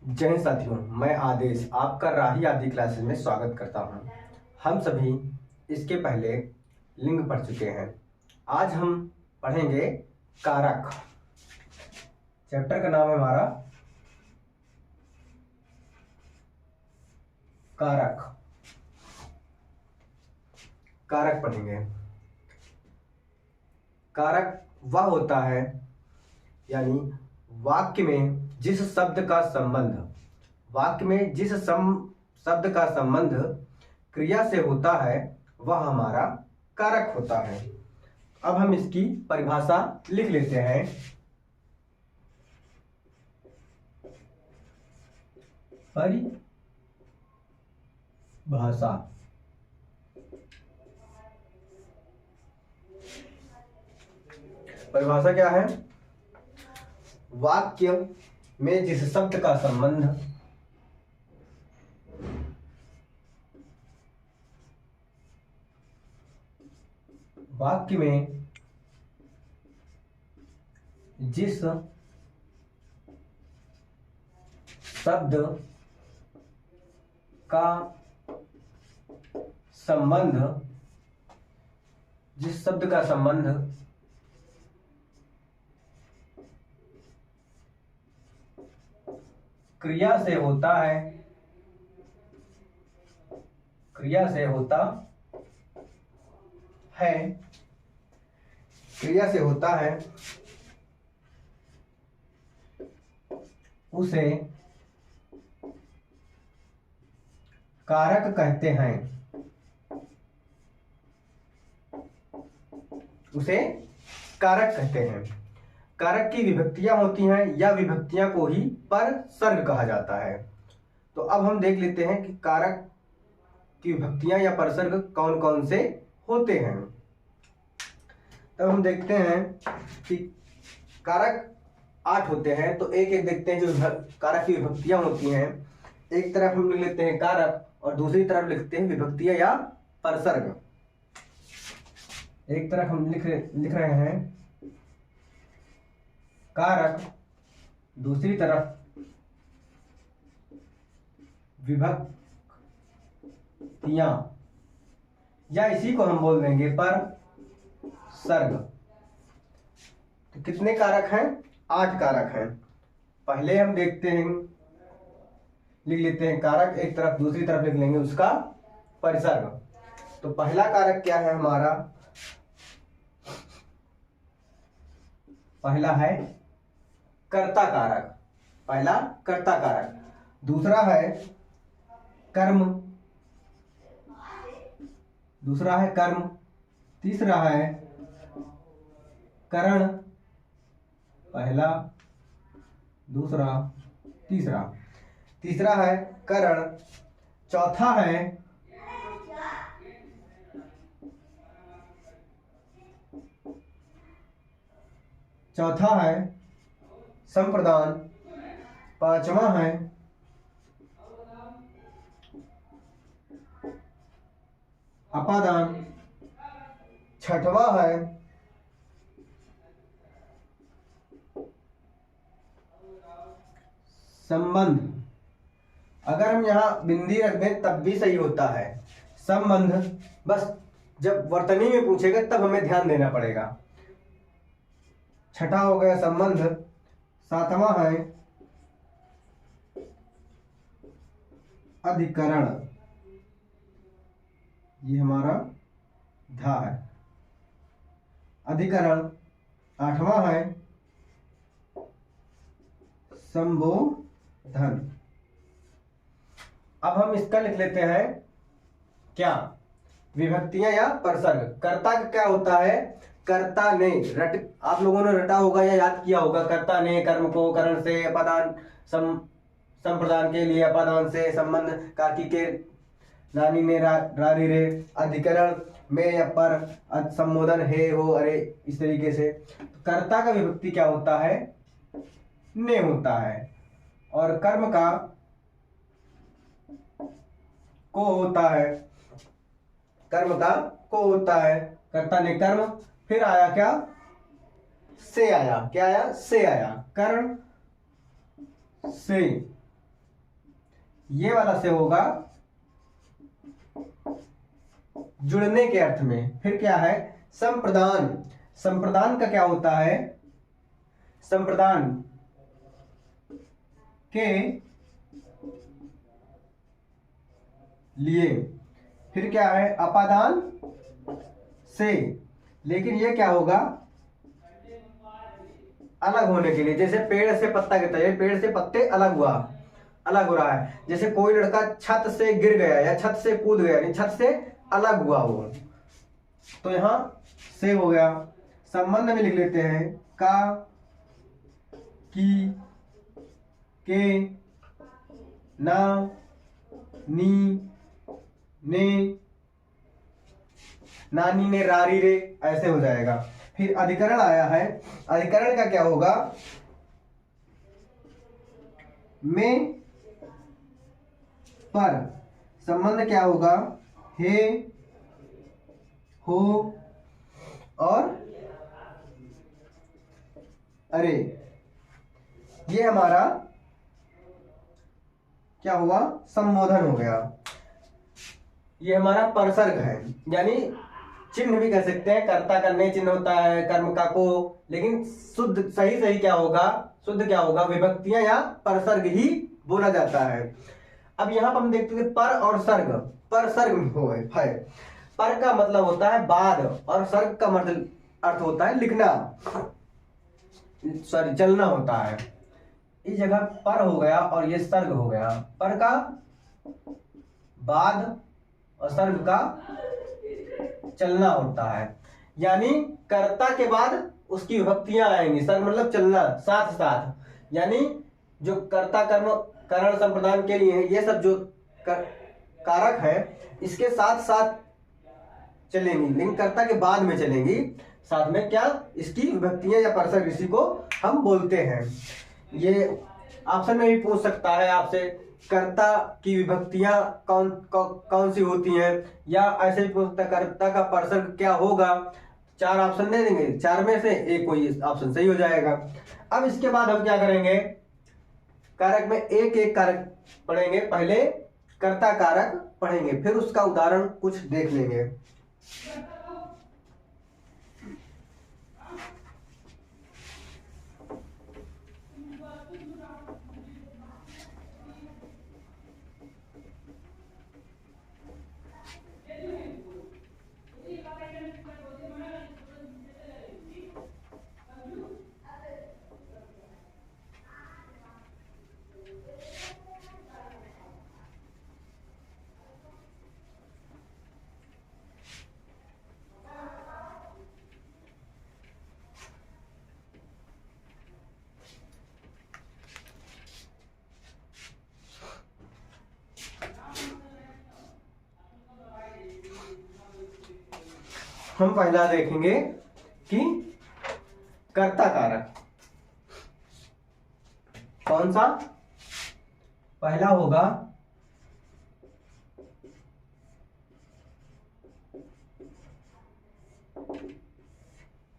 जय हिंद साथियों, मैं आदेश आपका राही आदि क्लासेस में स्वागत करता हूं। हम सभी इसके पहले लिंग पढ़ चुके हैं। आज हम पढ़ेंगे कारक। चैप्टर का नाम है हमारा कारक। कारक पढ़ेंगे। कारक वह होता है यानी वाक्य में जिस शब्द का संबंध क्रिया से होता है वह हमारा कारक होता है। अब हम इसकी परिभाषा लिख लेते हैं। परिभाषा क्या है? वाक्य में जिस शब्द का संबंध जिस शब्द का संबंध क्रिया से होता है उसे कारक कहते हैं। कारक की विभक्तियां होती हैं या विभक्तियां को ही परसर्ग कहा जाता है। तो अब हम देख लेते हैं कि कारक की विभक्तियां या परसर्ग कौन कौन से होते हैं। तब हम देखते हैं कि कारक 8 होते हैं। तो एक एक देखते हैं जो कारक की विभक्तियां होती हैं। एक तरफ हम लिख लेते हैं कारक और दूसरी तरफ लिखते हैं विभक्तियां या परसर्ग। एक तरफ हम लिख रहे हैं कारक, दूसरी तरफ विभक्तियां या इसी को हम बोल देंगे परसर्ग। तो कितने कारक हैं? 8 कारक हैं। पहले हम देखते हैं, लिख लेते हैं कारक एक तरफ, दूसरी तरफ लिख लेंगे उसका परिसर्ग। तो पहला कारक क्या है हमारा? पहला है कर्ता कारक। दूसरा है कर्म। तीसरा है करण। पहला, दूसरा, तीसरा है करण। चौथा है संप्रदान। पांचवा है अपादान। छठवा है संबंध। अगर हम यहाँ बिंदी रख दें तब भी सही होता है। संबंध बस जब वर्तनी में पूछेगा तब हमें ध्यान देना पड़ेगा। छठा हो गया संबंध। सातवां है अधिकरण। ये हमारा धा है अधिकरण। आठवां है संबोधन। अब हम इसका लिख लेते हैं क्या? विभक्तियां या परसर्ग। कर्ता का क्या होता है? कर्ता ने आप लोगों ने रटा होगा या याद किया होगा। कर्ता ने कर्म को करण से, अपादान संप्रदान के लिए अपादान से, संबंध काकी के नानी ने रारी रे, अधिकरण में या पर, संबोधन हे हो अरे, इस तरीके से। तो कर्ता का विभक्ति क्या होता है? ने होता है। और कर्म का को होता है। कर्ता ने कर्म, फिर आया क्या? से आया। क्या आया? से आया। कर्ण से ये वाला से होगा जुड़ने के अर्थ में। फिर क्या है, संप्रदान। संप्रदान का क्या होता है, संप्रदान के लिए। फिर क्या है, अपादान से। लेकिन ये क्या होगा, अलग होने के लिए। जैसे पेड़ से पत्ता गिरता है, पेड़ से पत्ते अलग हुआ, अलग हो रहा है। जैसे कोई लड़का छत से गिर गया या छत से कूद गया, यानी छत से अलग हुआ वो, तो यहां से हो गया। संबंध में लिख लेते हैं, का, की, के, ना, नी, ने, नानी ने, रारी रे, ऐसे हो जाएगा। फिर अधिकरण आया है, अधिकरण का क्या होगा, में, पर। संबंध क्या होगा, हे, हो और अरे। ये हमारा क्या हुआ, संबोधन हो गया। ये हमारा परसर्ग है, यानी चिन्ह भी कह सकते हैं। कर्ता करने चिन्ह होता है, कर्म का को, लेकिन शुद्ध सही क्या होगा, शुद्ध क्या होगा, विभक्तियां या परसर्ग ही बोला जाता है। अब यहाँ पर हम देखते थे पर और सर्ग, पर सर्ग हो है। पर का मतलब होता है बाद, और सर्ग का मतलब अर्थ होता है लिखना, सॉरी चलना होता है। इस जगह पर हो गया और ये सर्ग हो गया। पर का बाद और सर्ग का चलना होता है, यानी कर्ता के बाद उसकी विभक्तियां आएंगी। सर्ग मतलब चलना, साथ साथ, यानी जो कर्ता कर्म करण संप्रदान के लिए है, ये सब जो कारक है इसके साथ साथ चलेंगी, लेकिन कर्ता के बाद में चलेंगी। साथ में क्या, इसकी विभक्तियां या परसर्ग, इसी को हम बोलते हैं। ये ऑप्शन में भी पूछ सकता है आपसे, कर्ता की विभक्तियां कौन सी होती हैं, या ऐसे भी पूछता है कर्ता का परसर्ग क्या होगा। 4 ऑप्शन दे देंगे, 4 में से एक कोई ऑप्शन सही हो जाएगा। अब इसके बाद हम क्या करेंगे, कारक में एक एक कारक पढ़ेंगे। पहले कर्ता कारक पढ़ेंगे, फिर उसका उदाहरण कुछ देख लेंगे। हम पहला देखेंगे कि कर्ता कारक कौन सा। पहला होगा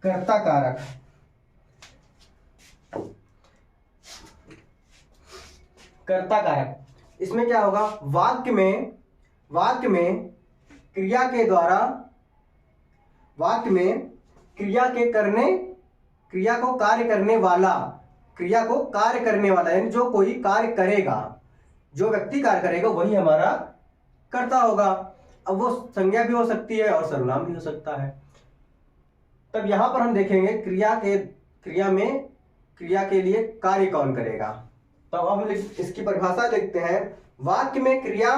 कर्ता कारक। कर्ता कारक, इसमें क्या होगा, वाक्य में क्रिया के द्वारा, वाक्य में क्रिया को कार्य करने वाला, क्रिया को कार्य करने वाला, यानी जो कोई कार्य करेगा, जो व्यक्ति कार्य करेगा वही हमारा कर्ता होगा। अब वो संज्ञा भी हो सकती है और सर्वनाम भी हो सकता है। तब यहां पर हम देखेंगे क्रिया के लिए कार्य कौन करेगा। तो अब हम इसकी परिभाषा लिखते हैं, वाक्य में क्रिया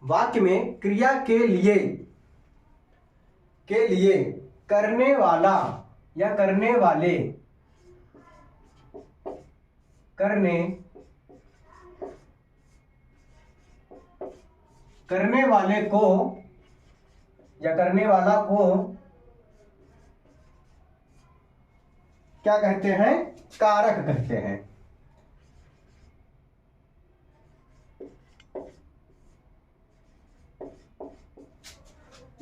वाक्य में क्रिया के लिए करने वाला या करने वाले, करने वाले को या करने वाला को क्या कहते हैं? कारक कहते हैं।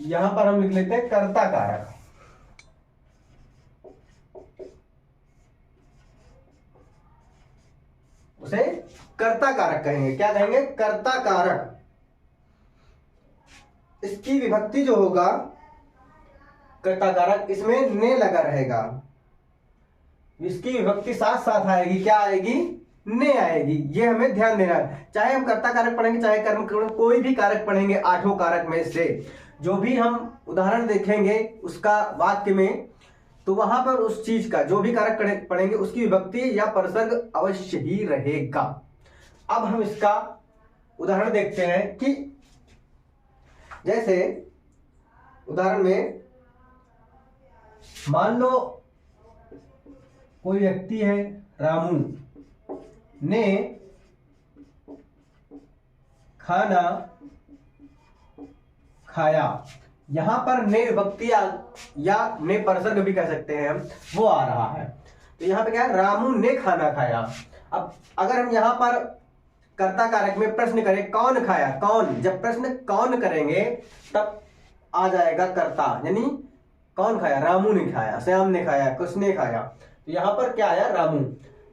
यहां पर हम लिख लेते हैं कर्ता कारक। उसे कर्ता कारक कहेंगे। क्या कहेंगे? कर्ता कारक। इसकी विभक्ति जो होगा कर्ता कारक, इसमें ने लगा रहेगा। इसकी विभक्ति साथ साथ आएगी। क्या आएगी? ने आएगी। ये हमें ध्यान देना है। चाहे हम कर्ता कारक पढ़ेंगे, चाहे कर्म कोई भी कारक पढ़ेंगे, आठों कारक में से जो भी हम उदाहरण देखेंगे उसका वाक्य में, तो वहां पर उस चीज का जो भी कारक पढ़ेंगे उसकी विभक्ति या परसर्ग अवश्य ही रहेगा। अब हम इसका उदाहरण देखते हैं कि जैसे उदाहरण में मान लो कोई व्यक्ति है, रामू ने खाना खाया। यहां पर ने विभक्ति या ने परसर्ग भी कह सकते हैं हम, वो आ रहा है। तो यहां पे क्या है? रामू ने खाना खाया। अब अगर हम यहां पर कर्ता कारक में प्रश्न करें कौन खाया, कौन, जब प्रश्न कौन करेंगे तब आ जाएगा कर्ता, यानी कौन खाया? रामू ने खाया, श्याम ने खाया, किसने खाया। तो यहां पर क्या आया? रामू।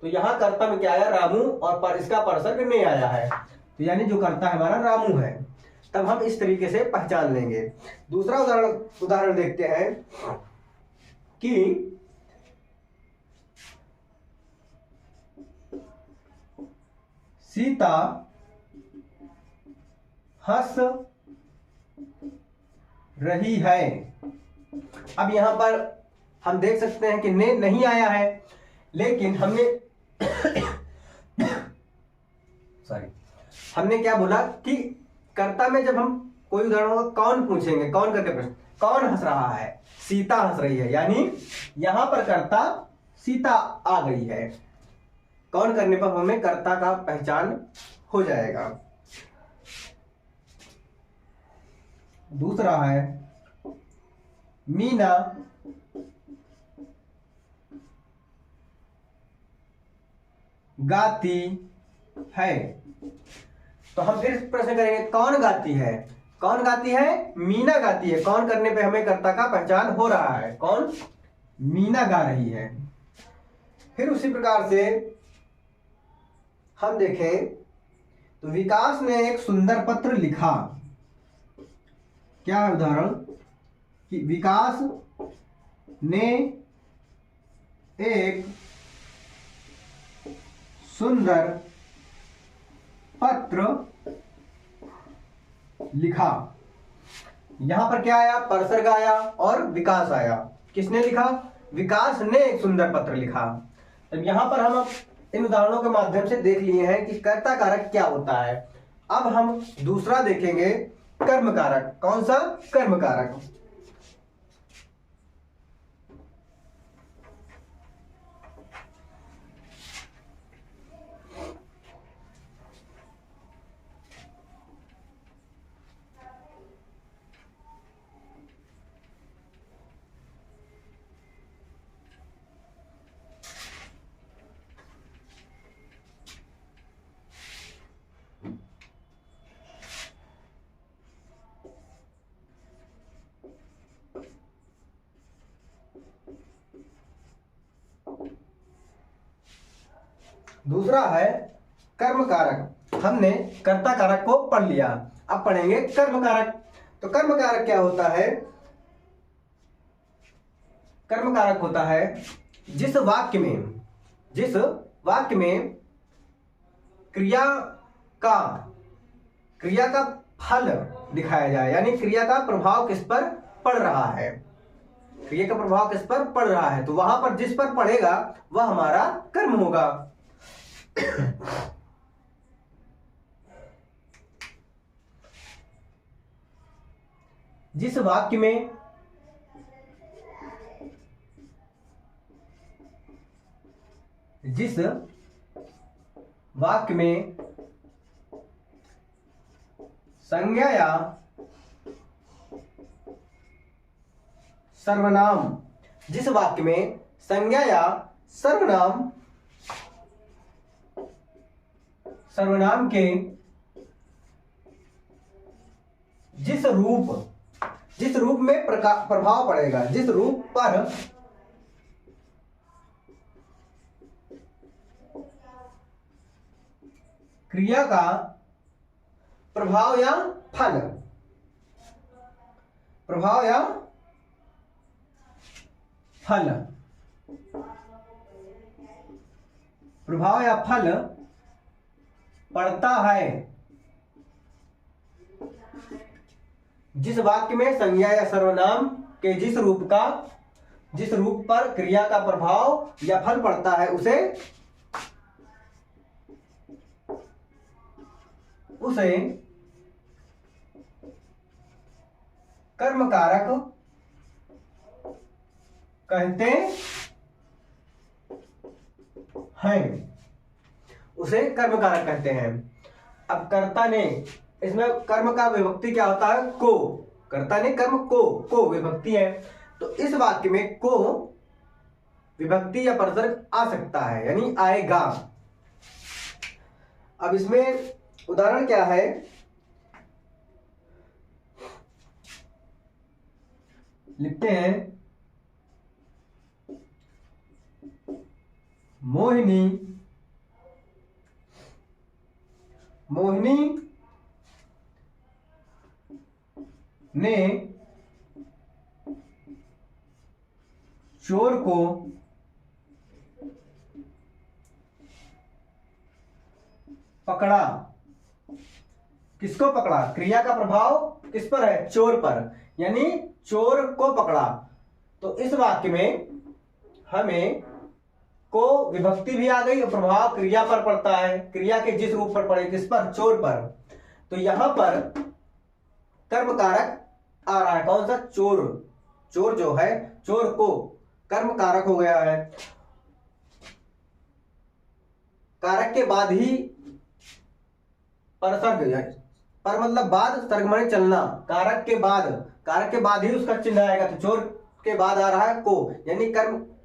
तो यहां कर्ता में क्या आया? रामू, और इसका परसर्ग ने आया है। तो यानी जो कर्ता हमारा रामू है। तब हम इस तरीके से पहचान लेंगे। दूसरा उदाहरण देखते हैं कि सीता हंस रही है। अब यहां पर हम देख सकते हैं कि ने नहीं आया है, लेकिन हमने हमने क्या बोला कि कर्ता में जब हम कोई उदाहरण होगा कौन पूछेंगे, कौन करके प्रश्न, कौन हंस रहा है? सीता हंस रही है, यानी यहां पर कर्ता सीता आ गई है। कौन करने पर हमें कर्ता का पहचान हो जाएगा। दूसरा है मीना गाती है। तो हम फिर प्रश्न करेंगे कौन गाती है? कौन गाती है? मीना गाती है। कौन करने पे हमें कर्ता का पहचान हो रहा है, कौन? मीना गा रही है। फिर उसी प्रकार से हम देखें तो विकास ने एक सुंदर पत्र लिखा। क्या है उदाहरण? कि विकास ने एक सुंदर पत्र लिखा। यहां पर क्या आया? परसर्ग आया और विकास आया। किसने लिखा? विकास ने एक सुंदर पत्र लिखा। अब यहां पर हम इन उदाहरणों के माध्यम से देख लिए हैं कि कर्ता कारक क्या होता है। अब हम दूसरा देखेंगे कर्म कारक। कौन सा? कर्म कारक। दूसरा है कर्म कारक। हमने कर्ता कारक को पढ़ लिया, अब पढ़ेंगे कर्म कारक। तो कर्म कारक क्या होता है? कर्म कारक होता है जिस वाक्य में क्रिया का फल दिखाया जाए, यानी क्रिया का प्रभाव किस पर पड़ रहा है। क्रिया का प्रभाव किस पर पड़ रहा है, तो वहां पर जिस पर पड़ेगा वह हमारा कर्म होगा। जिस वाक्य में संज्ञा या सर्वनाम, जिस वाक्य में संज्ञा या सर्वनाम सर्वनाम के जिस रूप में प्रभाव पड़ेगा, जिस रूप पर क्रिया का प्रभाव या फल पड़ता है, जिस वाक्य में संज्ञा या सर्वनाम के जिस रूप पर क्रिया का प्रभाव या फल पड़ता है उसे कर्मकारक कहते हैं, उसे कर्मकारक कहते हैं। अब कर्ता ने, इसमें कर्म का विभक्ति क्या होता है? को। कर्ता ने कर्म को विभक्ति है, तो इस वाक्य में को विभक्ति या परसर्ग आ सकता है, यानी आएगा। अब इसमें उदाहरण क्या है? लिखते हैं मोहिनी ने चोर को पकड़ा। किसको पकड़ा? क्रिया का प्रभाव किस पर है? चोर पर, यानी चोर को पकड़ा। तो इस वाक्य में हमें को विभक्ति भी आ गई और प्रभाव क्रिया पर पड़ता है। क्रिया के जिस रूप पर पड़े, किस पर? चोर पर। तो यहां पर कर्म कारक आ रहा है, कौन सा? चोर। चोर जो है, चोर को कर्म कारक हो गया है। कारक के बाद ही परसर्ग, पर मतलब बाद, सर्ग माने चलना। कारक के बाद ही उसका चिन्ह आएगा। तो चोर के बाद आ रहा है को, यानी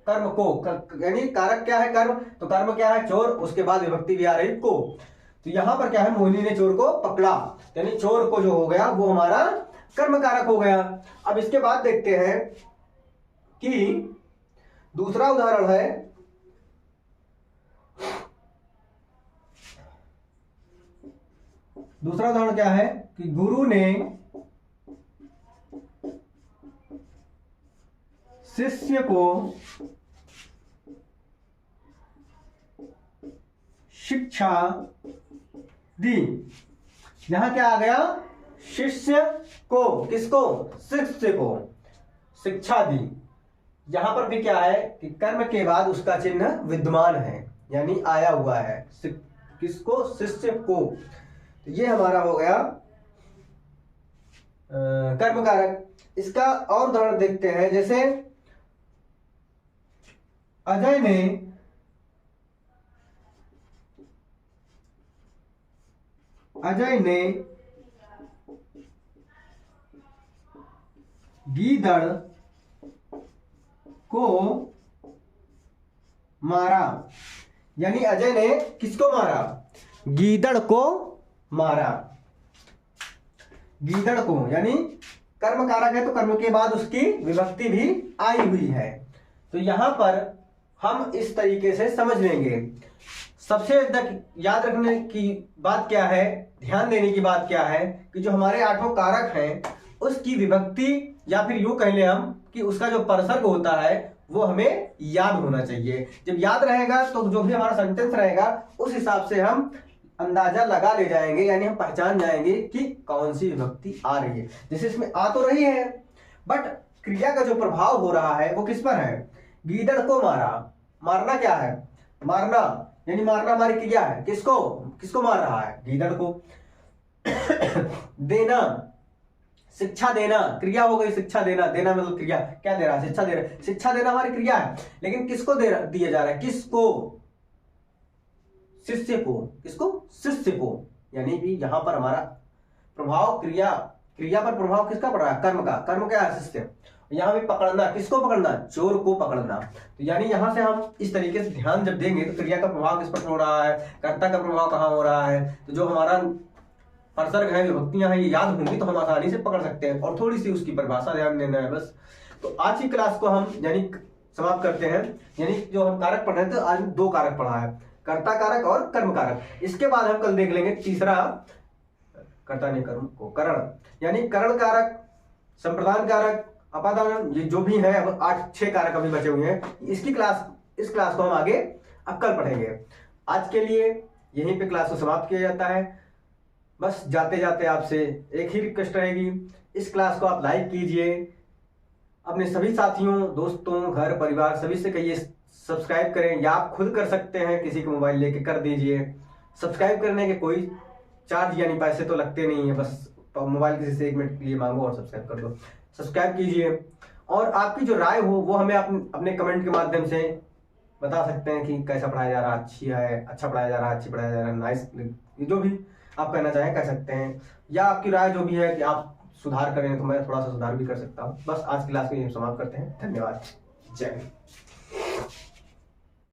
कर्म को, यानी कारक क्या है? कर्म। तो कर्म क्या है? चोर। उसके बाद विभक्ति भी आ रही को। तो यहां पर क्या है? मोहिनी ने चोर को पकड़ा, यानी चोर को जो हो गया वो हमारा कर्म कारक हो गया। अब इसके बाद देखते हैं कि दूसरा उदाहरण है, दूसरा उदाहरण क्या है कि गुरु ने शिष्य को शिक्षा दी। यहां क्या आ गया? शिष्य को। किसको? शिष्य को शिक्षा दी। यहां पर भी क्या है कि कर्म के बाद उसका चिन्ह विद्यमान है, यानी आया हुआ है। किसको? शिष्य को। तो ये हमारा हो गया कर्म कारक। इसका और उदाहरण देखते हैं, जैसे अजय ने गीदड़ को मारा, यानी अजय ने किसको मारा? गीदड़ को मारा। गीदड़ को, यानी कर्म कारक है तो कर्म के बाद उसकी विभक्ति भी आई हुई है। तो यहां पर हम इस तरीके से समझ लेंगे। सबसे याद रखने की बात क्या है, ध्यान देने की बात क्या है कि जो हमारे आठों कारक हैं उसकी विभक्ति, या फिर यूं कह लें हम कि उसका जो परसर्ग होता है वो हमें याद होना चाहिए। जब याद रहेगा तो जो भी हमारा सेंटेंस रहेगा उस हिसाब से हम अंदाजा लगा ले जाएंगे, यानी हम पहचान जाएंगे कि कौन सी विभक्ति आ रही है। जैसे इसमें आ तो रही है, बट क्रिया का जो प्रभाव हो रहा है वो किस पर है? गीदड़ को मारा। मारना क्या है? मारना, यानी मारना हमारी क्रिया है। किसको मार रहा है? गीदड़ को। देना, शिक्षा देना, क्रिया हो गई शिक्षा देना। देना मतलब क्रिया, क्या दे रहा है? शिक्षा दे रहा है। शिक्षा देना हमारी क्रिया है, लेकिन किसको दिया जा रहा है? किसको? शिष्य को। किसको? शिष्य को। यानी कि यहां पर हमारा प्रभाव क्रिया क्रिया पर प्रभाव किसका पड़ रहा है? कर्म का। कर्म क्या है? शिष्य। यहाँ भी पकड़ना, किसको पकड़ना? चोर को पकड़ना। तो यानी यहाँ से हम इस तरीके से ध्यान जब देंगे तो क्रिया का प्रभाव किस पर हो रहा है, कर्ता का प्रभाव कहाँ हो रहा है, तो जो हमारा परसर्ग है, विभक्तियां हैं, ये याद होंगी तो हम आसानी से पकड़ सकते हैं, और थोड़ी सी उसकी परिभाषा ध्यान देना है बस। तो आज की क्लास को हम यानी समाप्त करते हैं। यानी जो हम कारक पढ़ रहे थे, आज 2 कारक पढ़ा है, कर्ता कारक और कर्म कारक। इसके बाद हम कल देख लेंगे तीसरा, कर्ता ने कर्म को करण, यानी करण कारक, संप्रदान कारक, अपादान, ये जो भी है, अब 8-6 कारक अभी बचे हुए हैं। इस क्लास को हम आगे अब कल पढ़ेंगे। आज के लिए यहीं पे क्लास को समाप्त किया जाता है। बस जाते जाते आपसे एक ही रिक्वेस्ट रहेगी, इस क्लास को आप लाइक कीजिए, अपने सभी साथियों, दोस्तों, घर परिवार सभी से कहिए सब्सक्राइब करें, या आप खुद कर सकते हैं, किसी का मोबाइल लेके कर दीजिए। सब्सक्राइब करने के कोई चार्ज यानी पैसे तो लगते नहीं है, बस मोबाइल किसी से 1 मिनट के लिए मांगो और सब्सक्राइब कर दो। सब्सक्राइब कीजिए, और आपकी जो राय हो वो हमें अपने कमेंट के माध्यम से बता सकते हैं कि कैसा पढ़ाया जा रहा है, अच्छी है, अच्छा पढ़ाया जा रहा है, अच्छी पढ़ाया जा रहा है, नाइस, जो भी आप कहना चाहें कह सकते हैं, या आपकी राय जो भी है कि आप सुधार करें तो मैं थोड़ा सा सुधार भी कर सकता हूँ। बस आज की क्लास को यही समाप्त करते हैं। धन्यवाद। जय हिंद।